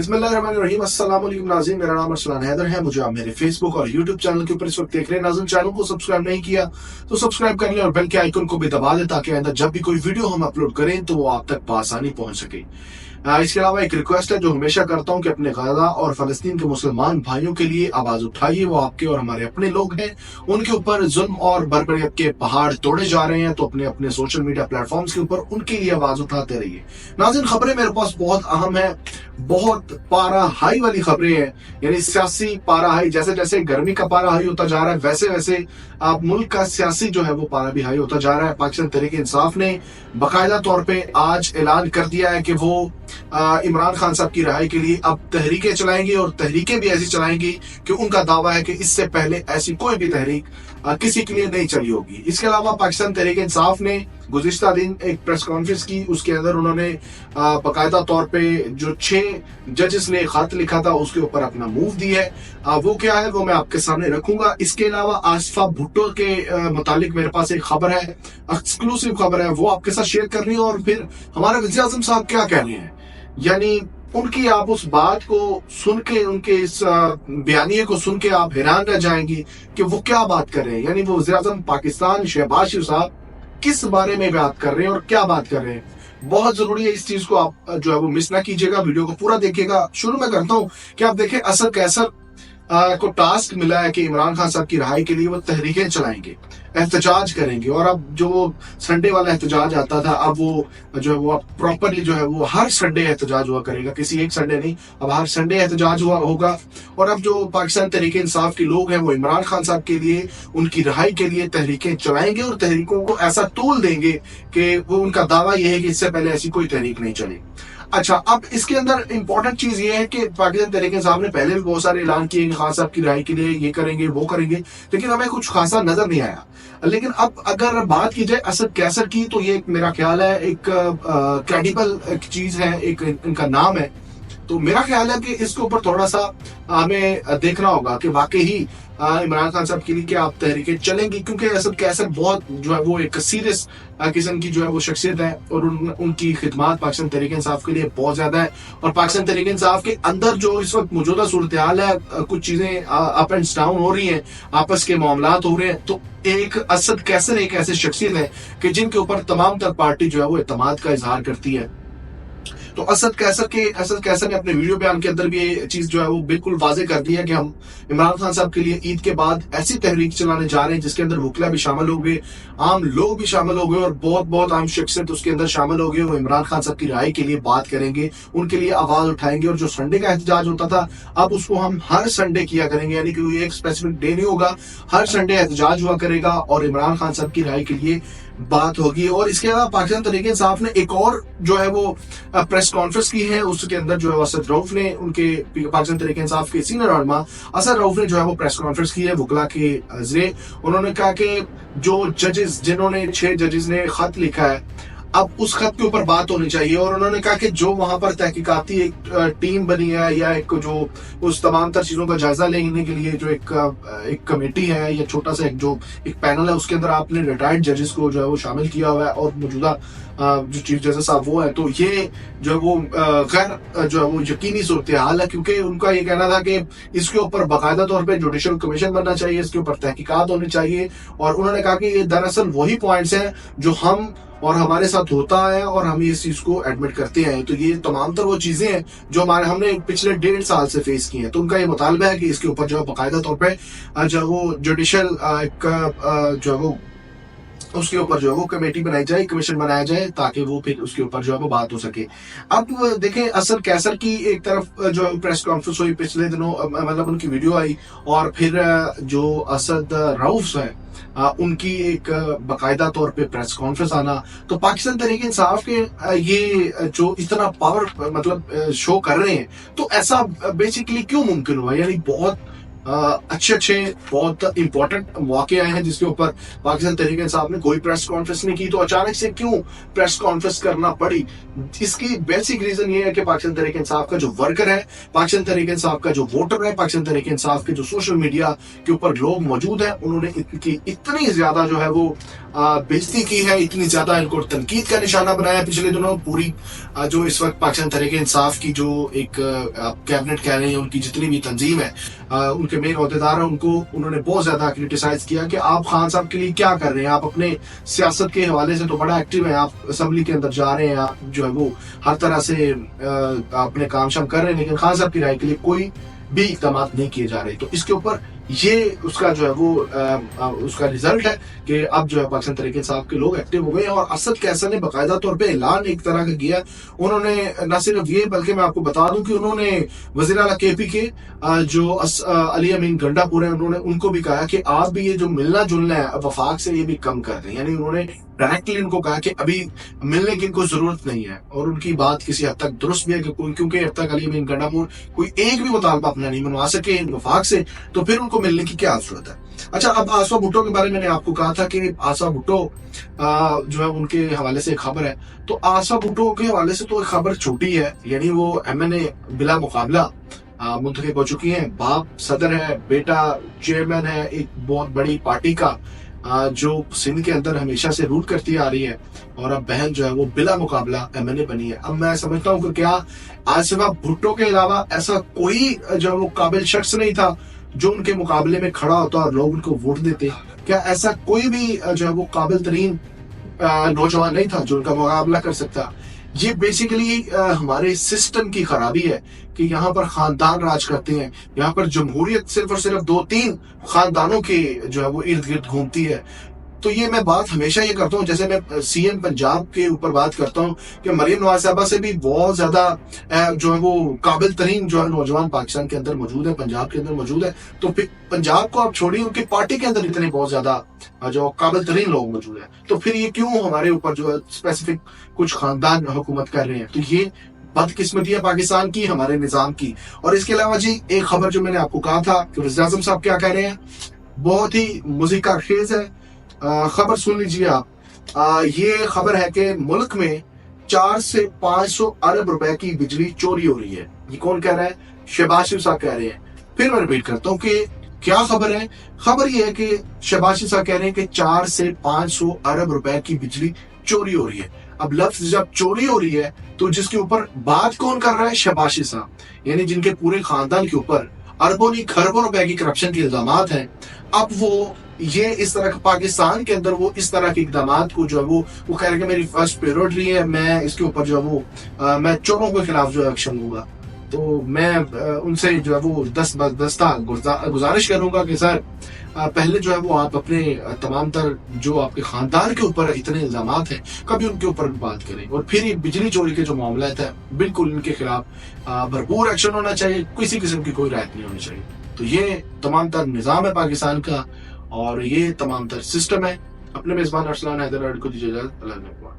बिस्मिल्लाहिर्रहमानिर्रहीम। अस्सलाम वालेकुम नाज़रीन, मेरा नाम अरसलान हैदर है। मुझे आप मेरे फेसबुक और यूट्यूब चैनल के ऊपर इस वक्त देख रहे हैं। नाज़रीन, चैनल को सब्सक्राइब नहीं किया तो सब्सक्राइब कर लें और बेल के आइकन को भी दबा दें ताकि आइंदा जब भी कोई वीडियो हम अपलोड करें तो वो आप तक बआसानी पहुंच सके। इसके अलावा एक रिक्वेस्ट है जो हमेशा करता हूं कि अपने गजा और फलस्तीन के मुसलमान भाइयों के लिए आवाज उठाइए। वो आपके और हमारे अपने लोग हैं, उनके ऊपर जुल्म और बर्बरियत के पहाड़ तोड़े जा रहे हैं, तो अपने अपने सोशल मीडिया प्लेटफॉर्म्स के ऊपर उनके लिए आवाज उठाते रहिए। नाज़रीन, खबरें मेरे पास बहुत अहम है, बहुत पारा हाई वाली खबरें हैं, यानी सियासी पारा हाई। जैसे जैसे गर्मी का पारा हाई होता जा रहा है वैसे वैसे आप मुल्क का सियासी जो है वो पारा भी हाई होता जा रहा है। पाकिस्तान तहरीक इंसाफ ने बाकायदा तौर पे आज ऐलान कर दिया है कि वो इमरान खान साहब की रिहाई के लिए अब तहरीकें चलाएंगी, और तहरीकें भी ऐसी चलाएंगी कि उनका दावा है कि इससे पहले ऐसी कोई भी तहरीक किसी के लिए नहीं चली होगी। इसके अलावा पाकिस्तान तहरीक इंसाफ ने गुज़िश्ता दिन एक प्रेस कॉन्फ्रेंस की, उसके अंदर उन्होंने बाकायदा तौर पे जो 6 जजेस ने खत लिखा था उसके ऊपर अपना मूव दिया है। वो क्या है वो मैं आपके सामने रखूंगा। इसके अलावा आसिफा भुट्टो के मुतालिक मेरे पास एक खबर है, एक्सक्लूसिव खबर है, वो आपके साथ शेयर कर रही हूँ। और फिर हमारे वज़ीर आज़म साहब क्या कह रहे हैं, यानी उनकी आप उस बात को सुन के, उनके इस बयानिए को सुन के आप हैरान रह जाएंगी कि वो क्या बात कर रहे हैं। यानी वो वज़ीर आज़म पाकिस्तान शहबाज शरीफ साहब किस बारे में बात कर रहे हैं और क्या बात कर रहे हैं। बहुत जरूरी है, इस चीज को आप जो है वो मिस ना कीजिएगा, वीडियो को पूरा देखिएगा। शुरू में करता हूं कि आप देखें असद कैसर को टास्क मिला है कि इमरान खान साहब की रिहाई के लिए वो तहरीकें चलाएंगे, एहतजाज करेंगे। और अब जो संडे वाला एहतजाज आता था, अब वो जो है वो प्रॉपरली जो है वो हर संडे एहतजाज हुआ करेगा, किसी एक संडे नहीं, अब हर संडे एहतजाज हुआ होगा। और अब जो पाकिस्तान तहरीक इंसाफ के लोग हैं वो इमरान खान साहब के लिए, उनकी रिहाई के लिए तहरीकें चलाएंगे और तहरीकों को ऐसा तूल देंगे कि वो, उनका दावा यह है कि इससे पहले ऐसी कोई तहरीक नहीं चली। अच्छा, अब इसके अंदर इंपॉर्टेंट चीज ये है कि पाकिस्तान तहरीक इंसाफ ने पहले भी बहुत सारे ऐलान किए खान साहब की रिहाई के लिए ये करेंगे वो करेंगे, लेकिन हमें कुछ खासा नजर नहीं आया। लेकिन अब अगर बात की जाए असद कैसर की, तो ये मेरा ख्याल है एक क्रेडिबल चीज है, एक इनका नाम है। तो मेरा ख्याल है कि इसके ऊपर थोड़ा सा हमें देखना होगा कि वाकई ही इमरान खान साहब के लिए क्या आप तहरीकें चलेंगी, क्योंकि असद कैसर बहुत जो है वो एक सीरियस किस्म की जो है वो शख्सियत है और उनकी खिदमत पाकिस्तान तहरीक इंसाफ के लिए बहुत ज्यादा है। और पाकिस्तान तहरीक इंसाफ के अंदर जो इस वक्त मौजूदा सूरत हाल है, कुछ चीजें अप एंड डाउन हो रही हैं, आपस के मामलात हो रहे हैं, तो एक असद कैसर एक ऐसी शख्सियत है कि जिनके ऊपर तमाम तर पार्टी जो है वो एतमाद का इजहार करती है। तो असद कैसर ने अपने वीडियो बयान के अंदर भी ये चीज जो है वो बिल्कुल वाजे कर दी है कि हम इमरान खान साहब के लिए ईद के बाद ऐसी तहरीक चलाने जा रहे हैं जिसके अंदर वकला भी शामिल हो गए, आम लोग भी शामिल हो गए और बहुत बहुत आम शख्सियत उसके अंदर शामिल हो गए। वो इमरान खान साहब की रिहाई के लिए बात करेंगे, उनके लिए आवाज उठाएंगे। और जो संडे का एहतजाज होता था अब उसको हम हर संडे किया करेंगे, यानी कि एक स्पेसिफिक डे नहीं होगा, हर संडे एहतजाज हुआ करेगा और इमरान खान साहब की रिहाई के लिए बात होगी। और इसके अलावा पाकिस्तान तहरीक इंसाफ ने एक और जो है वो प्रेस कॉन्फ्रेंस की है, उसके अंदर जो है असद रऊफ ने, उनके पाकिस्तान तहरीक इंसाफ के सीनियर रहनुमा असद रऊफ ने जो है वो प्रेस कॉन्फ्रेंस की है वकला के जरिए। उन्होंने कहा कि जो जजेस, जिन्होंने 6 जजेस ने खत लिखा है, अब उस खत के ऊपर बात होनी चाहिए। और उन्होंने कहा कि जो वहां पर तहकीकाती एक टीम बनी है या एक जो उस तमाम तर चीजों का जायजा लेने के लिए जो एक कमेटी है या छोटा सा एक पैनल है, उसके अंदर आपने रिटायर्ड जजेस को जो है वो शामिल किया हुआ है और मौजूदा जो चीफ जजेस साहब वो है, तो ये जो है वो गैर जो है वो यकीनी सूरत हाल है, क्योंकि उनका ये कहना था कि इसके ऊपर बाकायदा तौर पे जुडिशल कमीशन बनना चाहिए, इसके ऊपर तहकीकात होनी चाहिए। और उन्होंने कहा कि ये दरअसल वही पॉइंट्स हैं जो हम और हमारे साथ होता है और हम इस चीज को एडमिट करते हैं। तो ये तमाम तर वो चीजें हैं जो हमने पिछले 1.5 साल से फेस की हैं। तो उनका ये मुतालबा है कि इसके ऊपर जो है बाकायदा तौर पे जो है वो जुडिशल जो है वो उसके ऊपर जो है वो कमेटी बनाई जाए, कमीशन बनाया जाए, ताकि वो फिर उसके ऊपर जो है वो बात हो सके। अब देखें, असद कैसर की एक तरफ जो प्रेस कॉन्फ्रेंस हुई पिछले दिनों, मतलब उनकी वीडियो आई, और फिर जो असद रऊफ है उनकी एक बाकायदा तौर पे प्रेस कॉन्फ्रेंस आना। तो पाकिस्तान तहरीक इंसाफ के ये जो इतना पावर मतलब शो कर रहे हैं, तो ऐसा बेसिकली क्यों मुमकिन हुआ, यानी बहुत अच्छे अच्छे बहुत इंपॉर्टेंट मौके आए हैं जिसके ऊपर पाकिस्तान तहरीक इंसाफ ने कोई प्रेस कॉन्फ्रेंस नहीं की, तो अचानक से क्यों प्रेस कॉन्फ्रेंस करना पड़ी? इसकी बेसिक रीजन ये है कि पाकिस्तान तहरीक इंसाफ का जो वर्कर है, पाकिस्तान तहरीक इंसाफ का जो वोटर है, पाकिस्तान तहरीक इंसाफ के जो सोशल मीडिया के ऊपर लोग मौजूद हैं, उन्होंने इनकी इतनी ज्यादा जो है वो बेइज्जती की है, इतनी ज्यादा इनको तनकीद का निशाना बनाया पिछले दिनों। पूरी जो इस वक्त पाकिस्तान तहरीक इंसाफ की जो एक कैबिनेट कह रहे हैं, उनकी जितनी भी तंजीम है, उनके मेन अहदेदार हैं, उनको उन्होंने बहुत ज्यादा क्रिटिसाइज किया कि आप खान साहब के लिए क्या कर रहे हैं, आप अपने सियासत के हवाले से तो बड़ा एक्टिव है, आप असेंबली के अंदर जा रहे हैं, आप जो है वो हर तरह से अपने काम शाम कर रहे हैं, लेकिन खान साहब की राय के लिए कोई भी इकदाम नहीं किए जा रहे। तो इसके ऊपर ये उसका जो है वो उसका रिजल्ट है कि अब जो है पाकिस्तान तहरीक इंसाफ के लोग एक्टिव हो गए हैं। और असद कैसर ने बाकायदा तौर पे ऐलान एक तरह का किया, उन्होंने न सिर्फ ये बल्कि मैं आपको बता दूं कि उन्होंने वज़ीर आला केपी के जो अली अमीन गंडापुर है, उन्होंने उनको भी कहा कि आप भी ये जो मिलना जुलना है वफाक से ये भी कम कर दें। यानी उन्होंने डायरेक्टली इनको कहा कि अभी मिलने की इनको जरूरत नहीं है। और उनकी बात किसी हद तक दुरुस्त भी है क्योंकि अब तक अली अमीन गंडापुर कोई एक भी मुतालबा अपना नहीं मनवा सके वफाक से, तो फिर उनको मिलने की क्या जरूरत है? अच्छा, अब आसफा भुट्टो के बारे में मैंने आपको कहा था कि आसफा भुट्टो जो है उनके हवाले से एक खबर है, तो आसफा भुट्टो के हवाले से तो एक खबर छोटी है, यानी वो एमएनए बिला मुकाबला मुंतखब हो चुकी हैं। बाप सदर है, बेटा चेयरमैन है एक बहुत बड़ी पार्टी का जो सिंध के अंदर हमेशा से रूल करती आ रही है, और अब बहन जो है वो बिला मुकाबला एमएनए बनी है। अब मैं समझता हूँ कि क्या आसिफा भुट्टो के अलावा ऐसा कोई जो है वो काबिल शख्स नहीं था जो उनके मुकाबले में खड़ा होता और लोग उनको वोट देते? क्या ऐसा कोई भी जो है वो काबिल तरीन नौजवान नहीं था जो उनका मुकाबला कर सकता? ये बेसिकली हमारे सिस्टम की खराबी है कि यहाँ पर खानदान राज करते हैं, यहाँ पर जमहूरियत सिर्फ और सिर्फ 2-3 खानदानों के जो है वो इर्द गिर्द घूमती है। तो ये मैं बात हमेशा ये करता हूँ, जैसे मैं सीएम पंजाब के ऊपर बात करता हूँ कि मरियम नवाज साहबा से भी बहुत ज्यादा जो है वो काबिल तरीन जो है नौजवान पाकिस्तान के अंदर मौजूद है, पंजाब के अंदर मौजूद है। तो फिर पंजाब को आप छोड़िए, उनकी पार्टी के अंदर इतने बहुत ज्यादा जो काबिल तरीन लोग मौजूद है, तो फिर ये क्यों हमारे ऊपर जो है स्पेसिफिक कुछ खानदान हुकूमत कर रहे हैं? तो ये बदकिस्मती है पाकिस्तान की, हमारे निजाम की। और इसके अलावा जी एक खबर जो मैंने आपको कहा था कि वज़ीर आज़म साहब क्या कह रहे हैं, बहुत ही मुज़ीका खेज है। खबर सुन लीजिए आप। ये खबर है कि मुल्क में 4 से 500 अरब रुपए की बिजली चोरी हो रही है। ये कौन कह रहा है? शहबाज शरीफ साहब कह रहे हैं। फिर मैं रिपीट करता हूँ कि क्या खबर है। खबर ये है कि शहबाज शरीफ साहब कह रहे हैं कि 4 से 500 अरब रुपए की बिजली चोरी हो रही है। अब लफ्ज जब चोरी हो रही है तो जिसके ऊपर बात कौन कर रहा है? शहबाज शरीफ साहब, यानी जिनके पूरे खानदान के ऊपर अरबों नहीं खरबों रुपए की करप्शन के इल्जामात हैं। अब वो ये इस तरह पाकिस्तान के अंदर वो इस तरह के इकदाम को जो है वो कह रहे हैं कि मेरी फर्स्ट प्रायोरिटी है, मैं इसके ऊपर जो है वो मैं चोरों के खिलाफ जो एक्शन लूंगा। तो मैं उनसे जो है वो दस्ता गुजारिश करूंगा कि सर पहले जो है वो आप अपने तमाम तर जो आपके खानदान के ऊपर इतने इल्जामात हैं कभी उनके ऊपर भी बात करें, और फिर ये बिजली चोरी के जो मामला है बिल्कुल इनके खिलाफ भरपूर एक्शन होना चाहिए, किसी किस्म की कोई राहत नहीं होनी चाहिए। तो ये तमाम तर निज़ाम है पाकिस्तान का और ये तमाम तर सिस्टम है। अपने मेजबान अरसलान हैदर को दीजिए इजाजत।